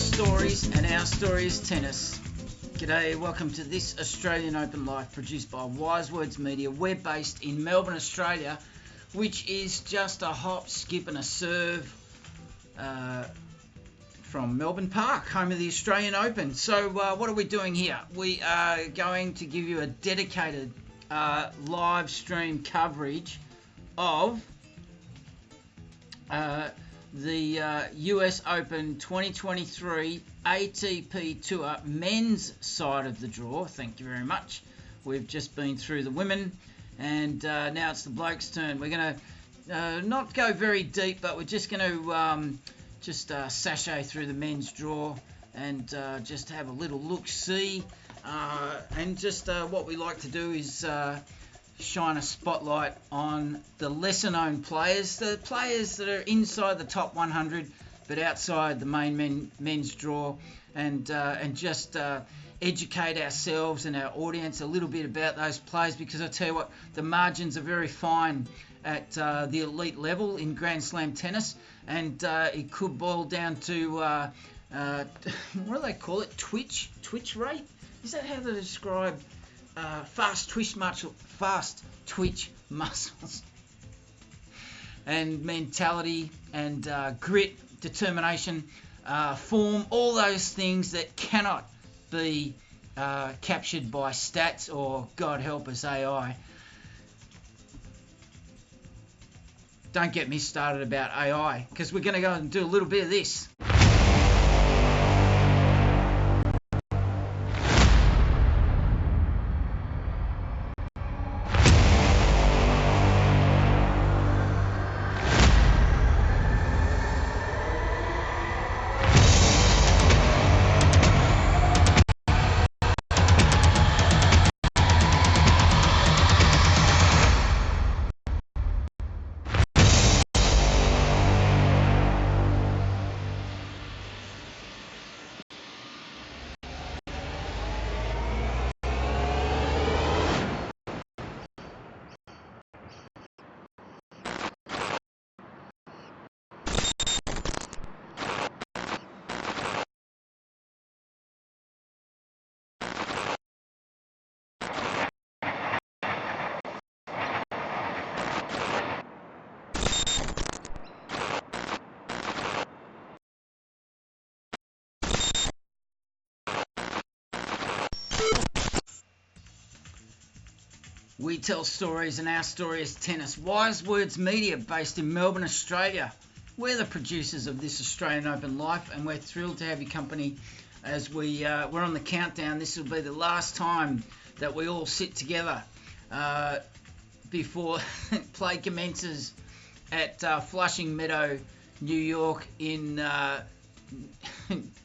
stories and our story is tennis. G'day, welcome to this Australian Open Live produced by Wise Words Media. We're based in Melbourne, Australia, which is just a hop, skip and a serve from Melbourne Park, home of the Australian Open. So what are we doing here? We are going to give you a dedicated live stream coverage of the US Open 2023 ATP Tour men's side of the draw. Thank you very much. We've just been through the women and now it's the blokes' turn. We're going to not go very deep, but we're just going to sashay through the men's draw and just have a little look-see. And just what we like to do is shine a spotlight on the lesser-known players, the players that are inside the top 100 but outside the main men's draw, and just educate ourselves and our audience a little bit about those players, because I tell you what, the margins are very fine at the elite level in Grand Slam tennis, and it could boil down to what do they call it? Twitch rate? Is that how they describe fast twitch muscles and mentality and grit, determination, form, all those things that cannot be captured by stats or, God help us, AI. Don't get me started about AI, because we're going to go and do a little bit of this. We tell stories and our story is tennis. Wise Words Media, based in Melbourne, Australia. We're the producers of this Australian Open Life, and we're thrilled to have your company as we're on the countdown. This will be the last time that we all sit together before play commences at Flushing Meadow, New York in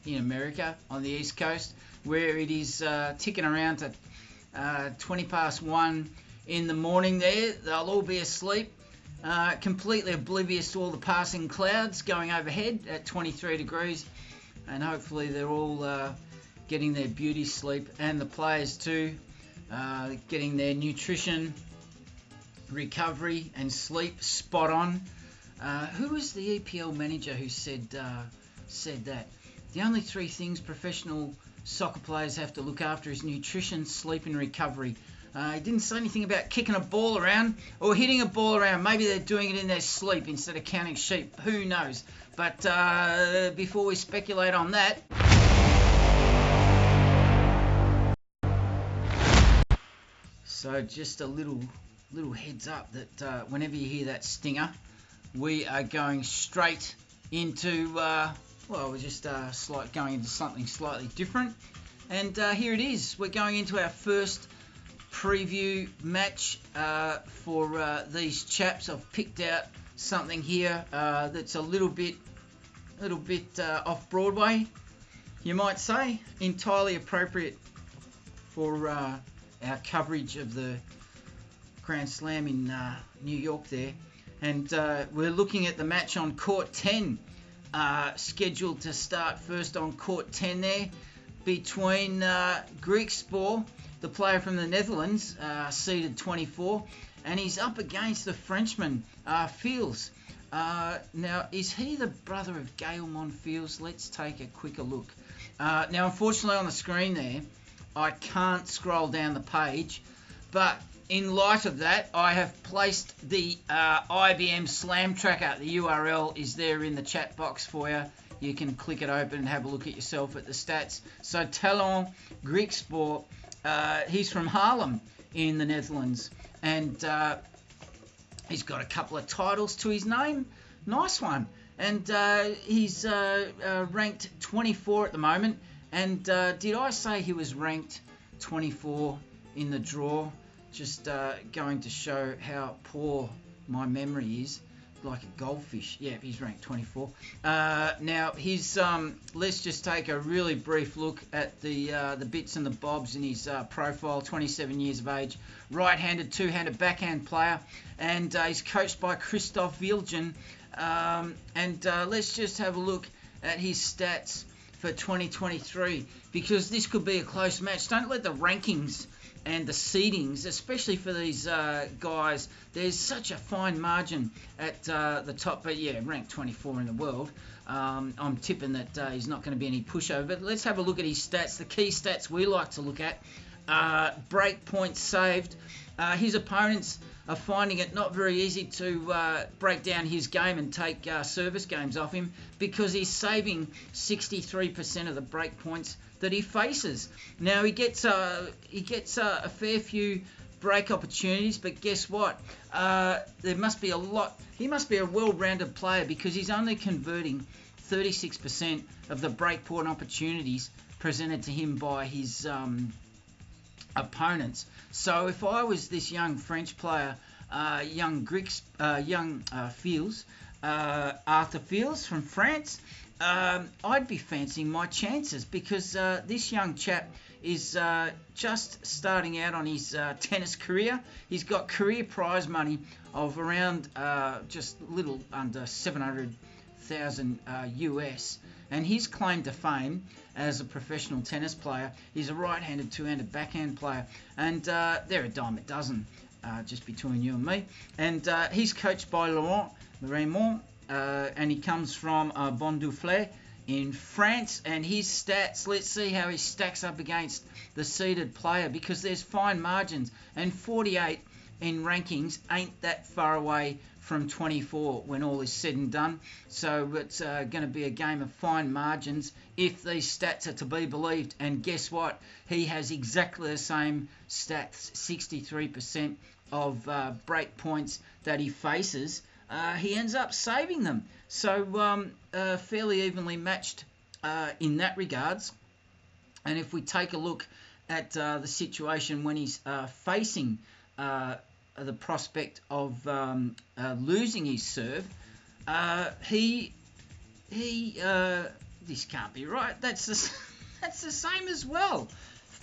America on the East Coast, where it is ticking around to 20 past 1 in the morning there. They'll all be asleep, completely oblivious to all the passing clouds going overhead at 23 degrees, and hopefully they're all getting their beauty sleep, and the players too, getting their nutrition, recovery and sleep spot on. Who was the EPL manager who said that? The only three things professional soccer players have to look after is nutrition, sleep and recovery. He didn't say anything about kicking a ball around or hitting a ball around. Maybe they're doing it in their sleep instead of counting sheep. Who knows? But before we speculate on that, so just a little heads up that whenever you hear that stinger, we are going straight into we're just going into something slightly different. And here it is. We're going into our first preview match for these chaps. I've picked out something here that's a little bit off Broadway, you might say. Entirely appropriate for our coverage of the Grand Slam in New York there. And we're looking at the match on court 10, scheduled to start first on court 10 there, between Griekspoor, the player from the Netherlands, seeded 24, and he's up against the Frenchman, Fields, Now, is he the brother of Gail Monfils? Let's take a quicker look. Now, unfortunately, on the screen there, I can't scroll down the page, but in light of that, I have placed the IBM Slam Tracker. The URL is there in the chat box for you. You can click it open and have a look at yourself at the stats. So Talon Griekspoor, he's from Haarlem in the Netherlands, and he's got a couple of titles to his name. Nice one. And he's ranked 24 at the moment. And did I say he was ranked 24 in the draw? Just going to show how poor my memory is. Like a goldfish. Yeah, he's ranked 24. Now, his let's just take a really brief look at the bits and the bobs in his profile. 27 years of age, right-handed, two-handed backhand player, and he's coached by Christoph Vilgen. Let's just have a look at his stats for 2023, because this could be a close match. Don't let the rankings and the seedings, especially for these guys, there's such a fine margin at the top. But yeah, ranked 24 in the world. I'm tipping that he's not going to be any pushover. But let's have a look at his stats, the key stats we like to look at. Break points saved. His opponents are finding it not very easy to break down his game and take service games off him, because he's saving 63% of the break points that he faces. Now, he gets a fair few break opportunities, but guess what? There must be a lot. He must be a well-rounded player, because he's only converting 36% of the break point opportunities presented to him by his opponents. So if I was this young French player, young Fields, Arthur Fields from France, I'd be fancying my chances, because this young chap is just starting out on his tennis career. He's got career prize money of around just a little under 700,000 US. And his claim to fame as a professional tennis player, he's a right-handed, two-handed backhand player. And they're a dime a dozen, just between you and me. And he's coached by Laurent Raymond, and he comes from Bondoufle in France. And his stats, let's see how he stacks up against the seeded player, because there's fine margins. And 48 in rankings ain't that far away from 24 when all is said and done. So it's going to be a game of fine margins if these stats are to be believed. And guess what? He has exactly the same stats, 63% of break points that he faces. He ends up saving them. So fairly evenly matched in that regards. And if we take a look at the situation when he's facing the prospect of losing his serve, this can't be right. That's the same as well.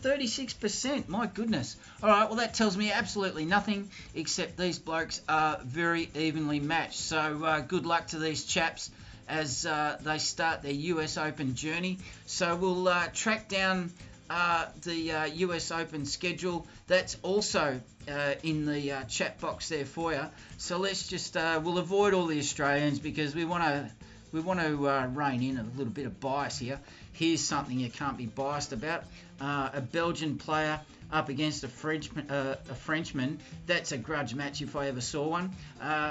36%, my goodness. All right, well, that tells me absolutely nothing, except these blokes are very evenly matched. So good luck to these chaps as they start their US Open journey. So we'll track down the US Open schedule. That's also in the chat box there for you. So let's just we'll avoid all the Australians, because we want to rein in a little bit of bias here. Here's something you can't be biased about: a Belgian player up against a Frenchman. That's a grudge match if I ever saw one.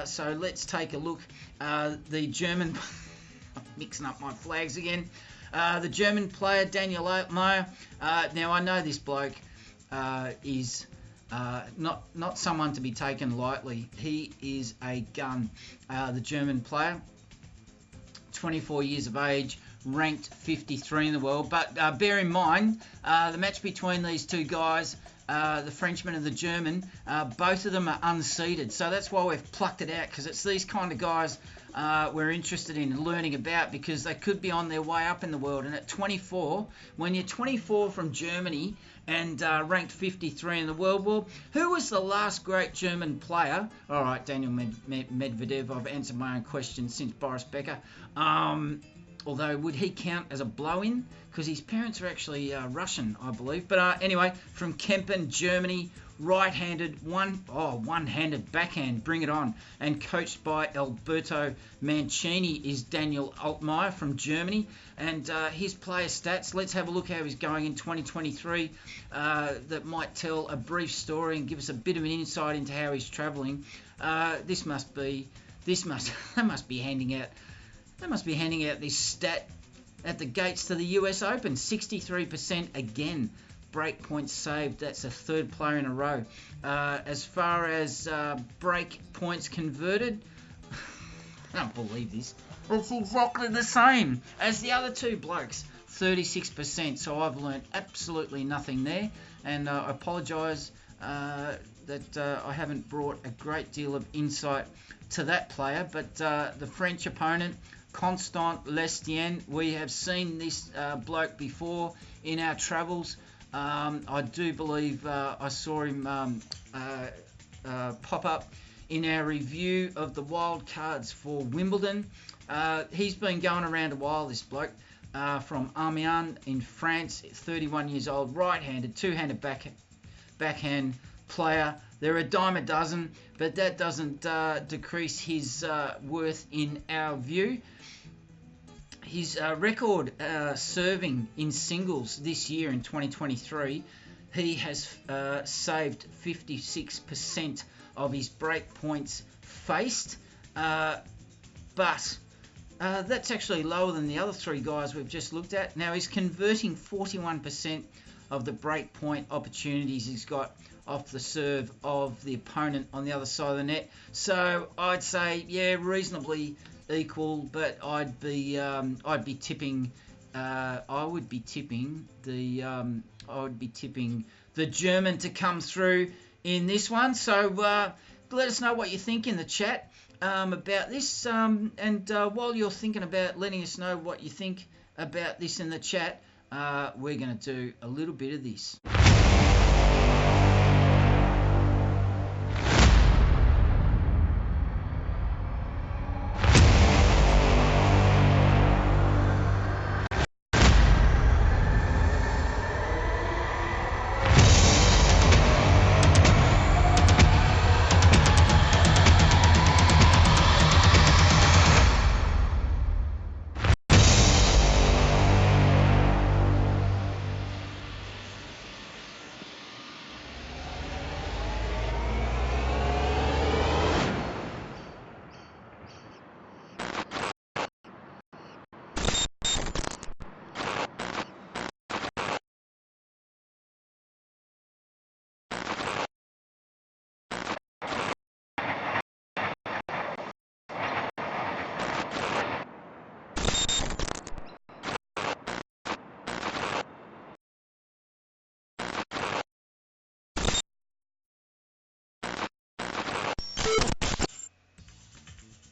So let's take a look. The German I'm mixing up my flags again. The German player, Daniel Meyer. Now, I know this bloke is not someone to be taken lightly. He is a gun. The German player, 24 years of age, ranked 53 in the world. But bear in mind, the match between these two guys, the Frenchman and the German, both of them are unseeded. So that's why we've plucked it out, because it's these kind of guys we're interested in learning about, because they could be on their way up in the world. And at 24, when you're 24 from Germany and ranked 53 in the world, well, who was the last great German player? All right, Daniel Medvedev. I've answered my own question since Boris Becker. Although, would he count as a blow-in? Because his parents are actually Russian, I believe. But anyway, from Kempen, Germany, right-handed, one-handed backhand, bring it on. And coached by Alberto Mancini is Daniel Altmaier from Germany. And his player stats, let's have a look how he's going in 2023. That might tell a brief story and give us a bit of an insight into how he's travelling. They must be handing out this stat at the gates to the US Open. 63% again. Break points saved. That's a third player in a row. As far as break points converted, I don't believe this. It's exactly the same as the other two blokes. 36%. So I've learned absolutely nothing there, and I apologise that I haven't brought a great deal of insight to that player. But the French opponent, Constant Lestienne, we have seen this bloke before in our travels. I do believe I saw him pop up in our review of the wild cards for Wimbledon. He's been going around a while, this bloke, from Amiens in France, 31 years old, right-handed, two-handed backhand player. They're a dime a dozen, but that doesn't decrease his worth in our view. His record serving in singles this year in 2023, he has saved 56% of his break points faced, but that's actually lower than the other three guys we've just looked at. Now he's converting 41% of the break point opportunities he's got off the serve of the opponent on the other side of the net. So I'd say, yeah, reasonably equal, but I would be tipping the German to come through in this one. So let us know what you think in the chat about this, and while you're thinking about letting us know what you think about this in the chat, we're going to do a little bit of this.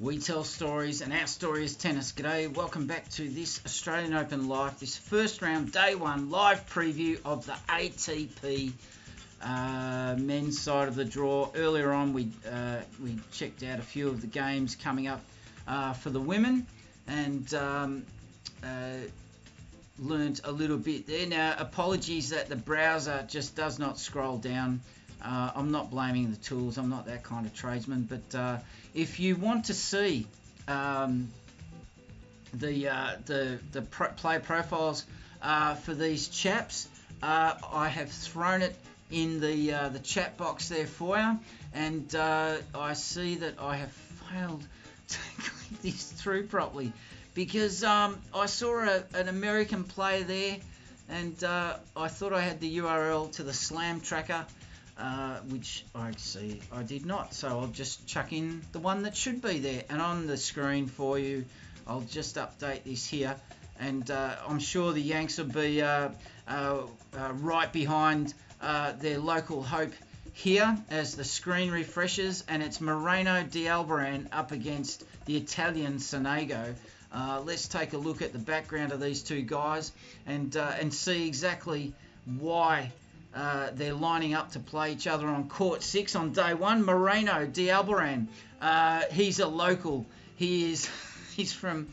We tell stories, and our story is tennis. G'day, welcome back to this Australian Open Live, this first round, day one, live preview of the ATP men's side of the draw. Earlier on, we checked out a few of the games coming up for the women, and learnt a little bit there. Now, apologies that the browser just does not scroll down. I'm not blaming the tools. I'm not that kind of tradesman. But if you want to see the player profiles for these chaps, I have thrown it in the chat box there for you. And I see that I have failed to click this through properly because I saw an American player there, and I thought I had the URL to the Slam Tracker. Which I see I did not, so I'll just chuck in the one that should be there, and on the screen for you I'll just update this here, and I'm sure the Yanks will be right behind their local hope here as the screen refreshes, and it's Moreno D'Albaran up against the Italian Sonego. Let's take a look at the background of these two guys and see exactly why they're lining up to play each other on court 6 on day one. Moreno D'Albaran, he's a local. He is from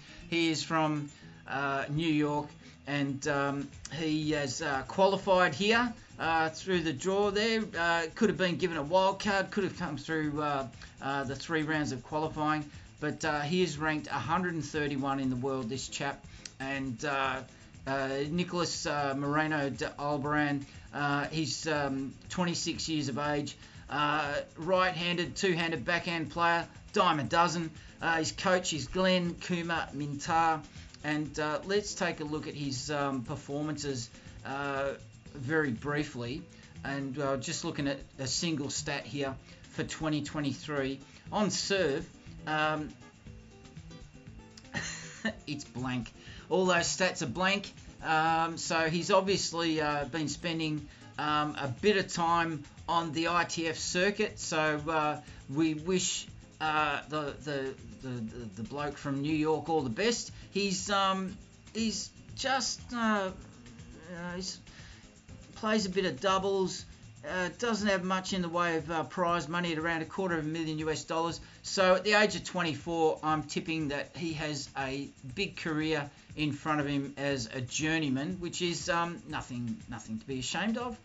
New York, and he has qualified here through the draw there. Could have been given a wild card, could have come through the 3 rounds of qualifying, but he is ranked 131 in the world, this chap. And Nicholas Moreno de Albaran, he's 26 years of age, right-handed, two-handed backhand player, dime a dozen. His coach is Glenn Kuma Mintar, and let's take a look at his performances very briefly. And just looking at a single stat here for 2023 on serve. It's blank. All those stats are blank. So he's obviously been spending a bit of time on the ITF circuit. So we wish the bloke from New York all the best. He's just he's plays a bit of doubles. Doesn't have much in the way of prize money at around $250,000 US. So at the age of 24, I'm tipping that he has a big career in front of him as a journeyman, which is nothing to be ashamed of.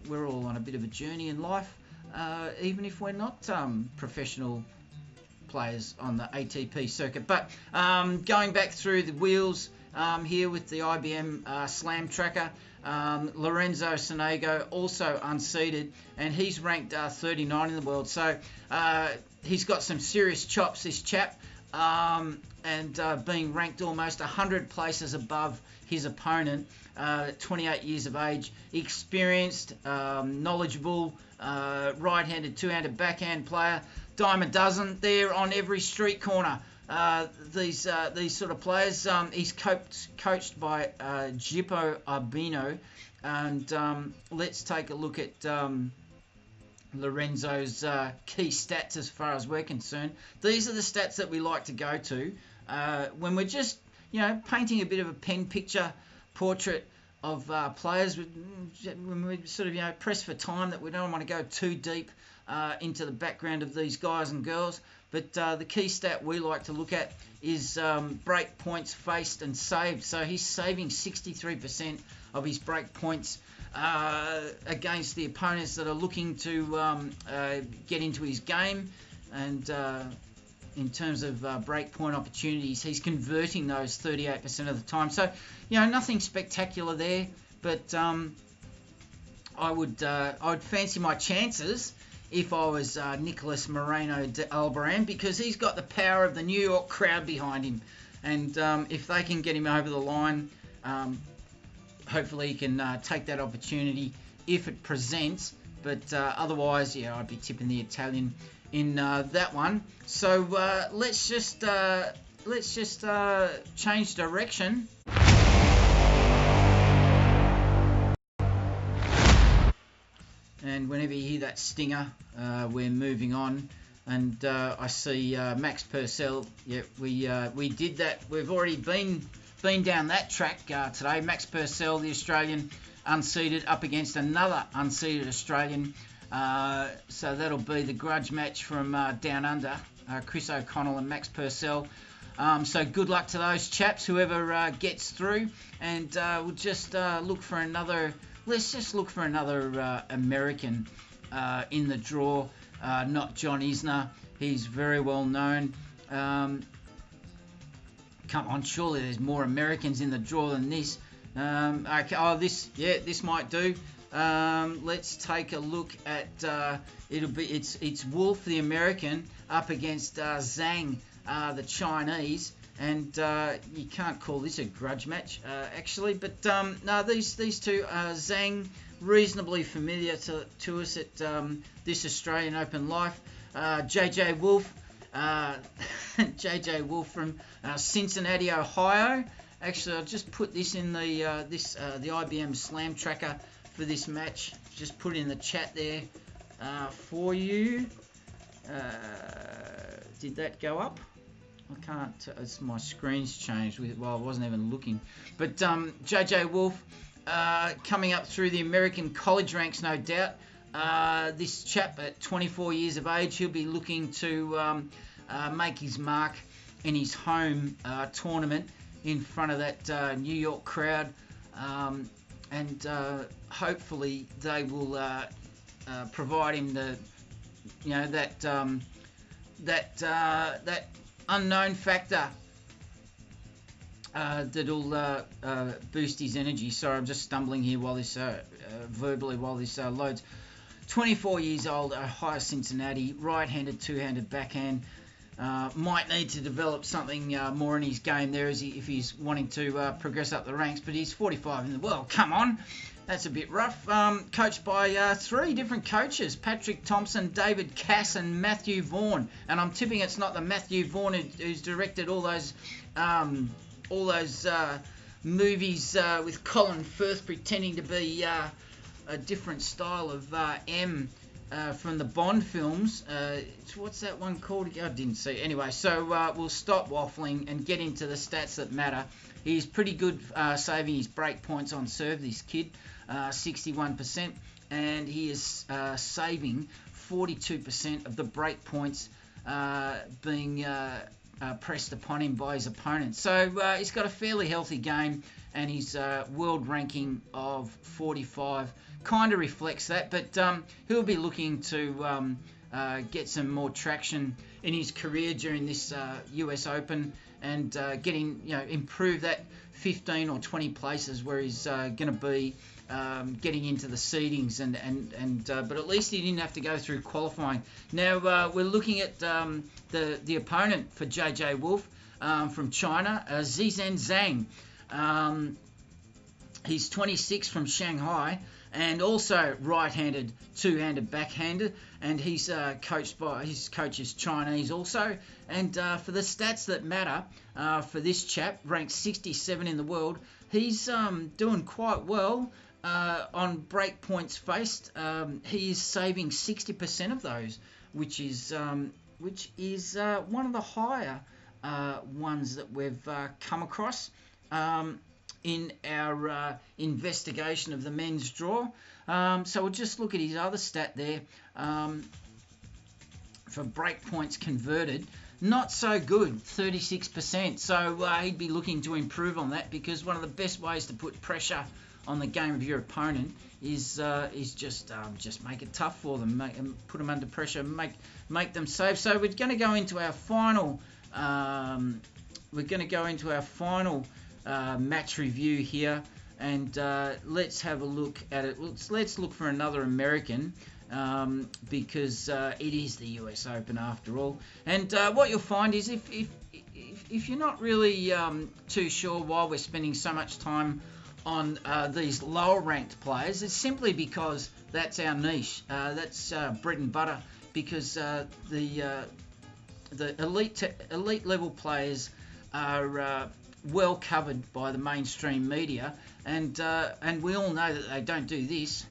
We're all on a bit of a journey in life, even if we're not professional players on the ATP circuit. But going back through the wheels here with the IBM Slam Tracker, Lorenzo Sonego also unseeded, and he's ranked 39 in the world. So he's got some serious chops, this chap, and being ranked almost 100 places above his opponent. 28 years of age, experienced, knowledgeable, right-handed, two-handed backhand player, dime a dozen there on every street corner. These sort of players. He's coached by Gippo Urbino, and let's take a look at Lorenzo's key stats as far as we're concerned. These are the stats that we like to go to when we're just painting a bit of a pen picture portrait of players. When we sort of press for time, that we don't want to go too deep into the background of these guys and girls. But the key stat we like to look at is break points faced and saved. So he's saving 63% of his break points against the opponents that are looking to get into his game. And in terms of break point opportunities, he's converting those 38% of the time. So, nothing spectacular there. But I would fancy my chances if I was Nicholas Moreno de Albaran, because he's got the power of the New York crowd behind him. And if they can get him over the line, hopefully he can take that opportunity if it presents. But otherwise, I'd be tipping the Italian in that one. So let's just change direction. And whenever you hear that stinger, we're moving on. And I see Max Purcell. Yeah, we did that. We've already been down that track today. Max Purcell, the Australian, unseeded up against another unseeded Australian. So that'll be the grudge match from down under, Chris O'Connell and Max Purcell. So good luck to those chaps, whoever gets through. And we'll just look for another. Let's just look for another American in the draw, not John Isner. He's very well known. Come on, surely there's more Americans in the draw than this. Okay, this might do. Let's take a look at it's Wolf the American up against Zhang the Chinese. And you can't call this a grudge match, actually. But no, these two, Zhang, reasonably familiar to us at this Australian Open Life. JJ Wolf, JJ Wolf from Cincinnati, Ohio. Actually, I'll just put this in the IBM Slam Tracker for this match. Just put it in the chat there for you. Did that go up? I can't, my screen's changed. I wasn't even looking. But JJ Wolf coming up through the American college ranks, no doubt. This chap at 24 years of age, he'll be looking to make his mark in his home tournament. in front of that New York crowd, and hopefully they will provide him the, that unknown factor that'll boost his energy. Sorry, I'm just stumbling here while this verbally while this loads. 24 years old, Ohio Cincinnati, right-handed, two-handed backhand. Might need to develop something more in his game there if he's wanting to progress up the ranks, but he's 45 in the world. Come on, that's a bit rough. Coached by 3 different coaches, Patrick Thompson, David Cass, and Matthew Vaughn. And I'm tipping it's not the Matthew Vaughn who's directed all those movies with Colin Firth pretending to be a different style of M from the Bond films. What's that one called? I didn't see. Anyway, so we'll stop waffling and get into the stats that matter. He's pretty good saving his break points on serve, this kid, 61%, and he is saving 42% of the break points being pressed upon him by his opponents. So he's got a fairly healthy game, and his world ranking of 45 kind of reflects that, but he'll be looking to get some more traction in his career during this US Open, and improve that 15 or 20 places where he's going to be getting into the seedings, but at least he didn't have to go through qualifying. Now we're looking at the opponent for JJ Wolf from China, Zizhen Zhang. He's 26 from Shanghai, and also right-handed, two-handed backhander, and he's coached by his coach is Chinese also. And for the stats that matter for this chap, ranked 67 in the world, he's doing quite well on break points faced. He is saving 60% of those, which is one of the higher ones that we've come across in our investigation of the men's draw. So we'll just look at his other stat there. For break points converted, not so good, 36%. So he'd be looking to improve on that, because one of the best ways to put pressure on the game of your opponent is just make it tough for them, put them under pressure, make them save. So we're going to go into our final. Match review here, and let's have a look at it. Let's look for another American, because it is the US Open after all. And what you'll find is if you're not really too sure why we're spending so much time on these lower ranked players, it's simply because that's our niche. That's bread and butter, because the elite level players are well covered by the mainstream media, and we all know that they don't do this.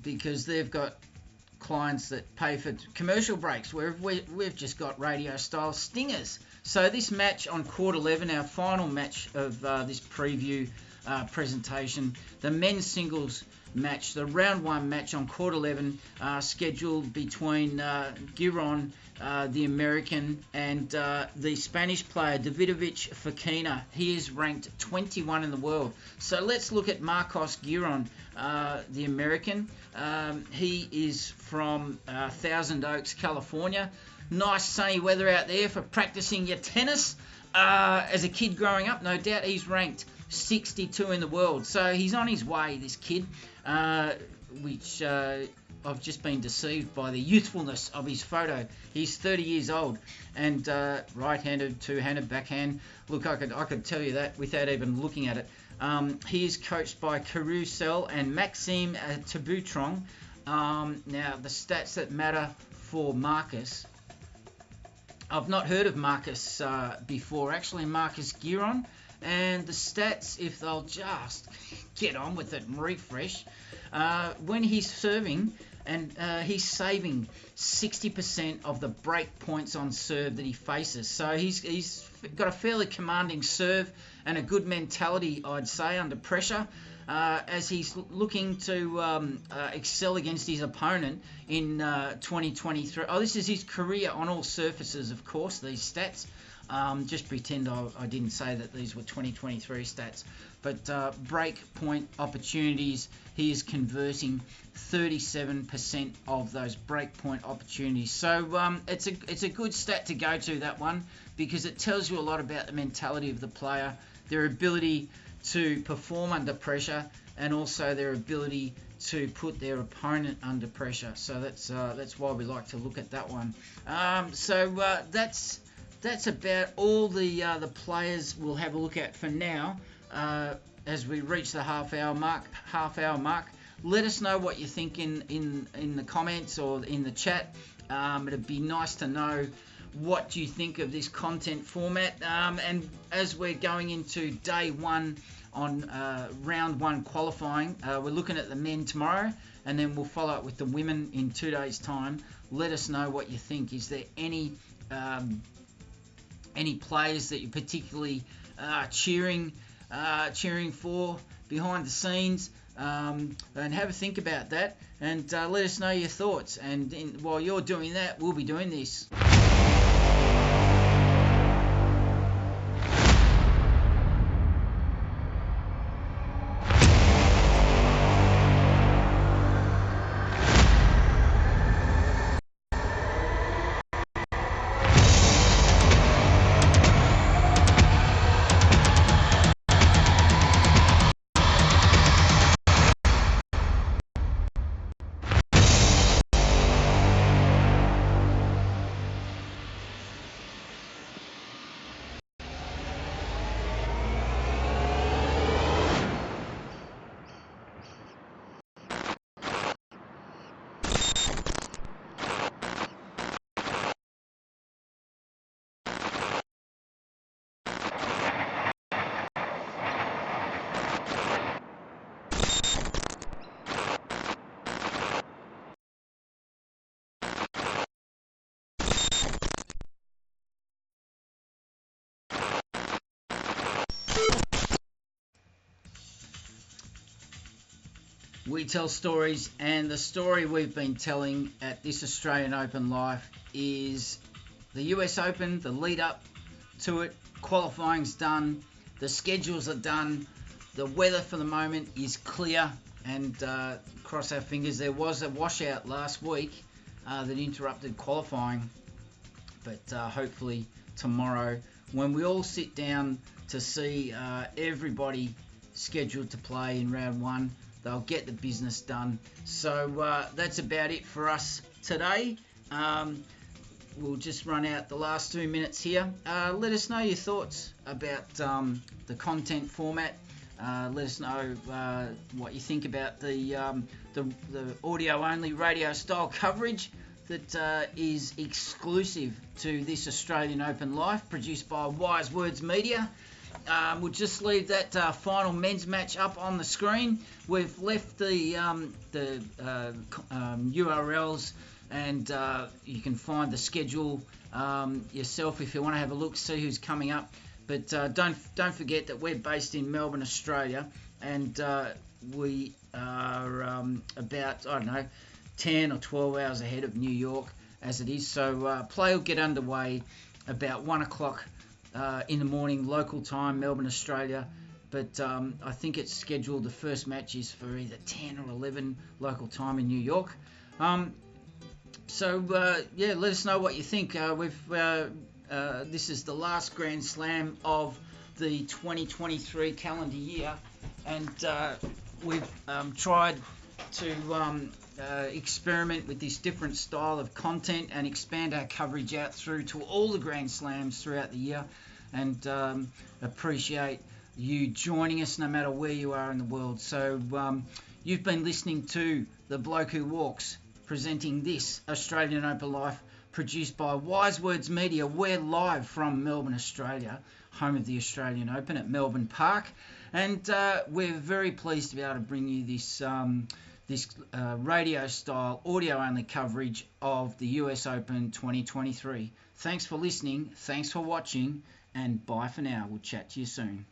Because they've got clients that pay for commercial breaks, where we've just got radio style stingers. So this match on court 11, our final match of this preview presentation, the men's singles match, the round 1 match on court 11, scheduled between Giron, the American, and the Spanish player Davidovich Fokina. He is ranked 21 in the world. So let's look at Marcos Giron, the American. He is from Thousand Oaks, California. Nice sunny weather out there for practicing your tennis. As a kid growing up, no doubt he's ranked 62 in the world. So he's on his way, this kid, which I've just been deceived by the youthfulness of his photo. He's 30 years old, and right-handed, two-handed backhand. Look, I could tell you that without even looking at it. He is coached by Carousel and Maxime Taboutrong. Now, the stats that matter for Marcus, I've not heard of Marcus before, actually, Marcus Giron. And the stats, if they'll just get on with it and refresh, when he's serving, and he's saving 60% of the break points on serve that he faces. So he's got a fairly commanding serve and a good mentality, I'd say, under pressure. as he's looking to excel against his opponent in 2023. Oh, this is his career on all surfaces, of course, these stats. Just pretend I didn't say that these were 2023 stats. But break point opportunities, he is converting 37% of those break point opportunities. So it's a good stat to go to, that one, because it tells you a lot about the mentality of the player, their ability to perform under pressure, and also their ability to put their opponent under pressure. So that's why we like to look at that one. That's about all the players we'll have a look at for now. As we reach the half hour mark, let us know what you think in the comments or in the chat. It'd be nice to know what you think of this content format. And as we're going into day one on round one qualifying, we're looking at the men tomorrow, and then we'll follow up with the women in 2 days' time. Let us know what you think. Is there any players that you're particularly cheering for behind the scenes? And have a think about that, and let us know your thoughts. And while you're doing that, we'll be doing this. We tell stories, and the story we've been telling at this Australian Open Live is the US Open, the lead up to it. Qualifying's done, the schedules are done, the weather for the moment is clear, and cross our fingers. There was a washout last week that interrupted qualifying, but hopefully tomorrow, when we all sit down to see everybody scheduled to play in round one, they'll get the business done. So that's about it for us today. We'll just run out the last 2 minutes here. Let us know your thoughts about the content format. Let us know what you think about the audio-only radio-style coverage that is exclusive to this Australian Open Live, produced by Wise Words Media. We'll just leave that final men's match up on the screen. We've left the URLs, and you can find the schedule yourself if you want to have a look, see who's coming up. But don't forget that we're based in Melbourne, Australia, and we are about, 10 or 12 hours ahead of New York as it is. So play will get underway about 1 o'clock in the morning, local time, Melbourne, Australia. But I think it's scheduled, the first match is for either 10 or 11 local time in New York. So let us know what you think. This is the last Grand Slam of the 2023 calendar year, and we've tried to experiment with this different style of content and expand our coverage out through to all the Grand Slams throughout the year, and appreciate you joining us no matter where you are in the world. So you've been listening to The Bloke Who Walks, presenting this Australian Open Life, produced by Wise Words Media. We're live from Melbourne, Australia, home of the Australian Open at Melbourne Park, and we're very pleased to be able to bring you this radio-style, audio-only coverage of the US Open 2023. Thanks for listening, thanks for watching, and bye for now. We'll chat to you soon.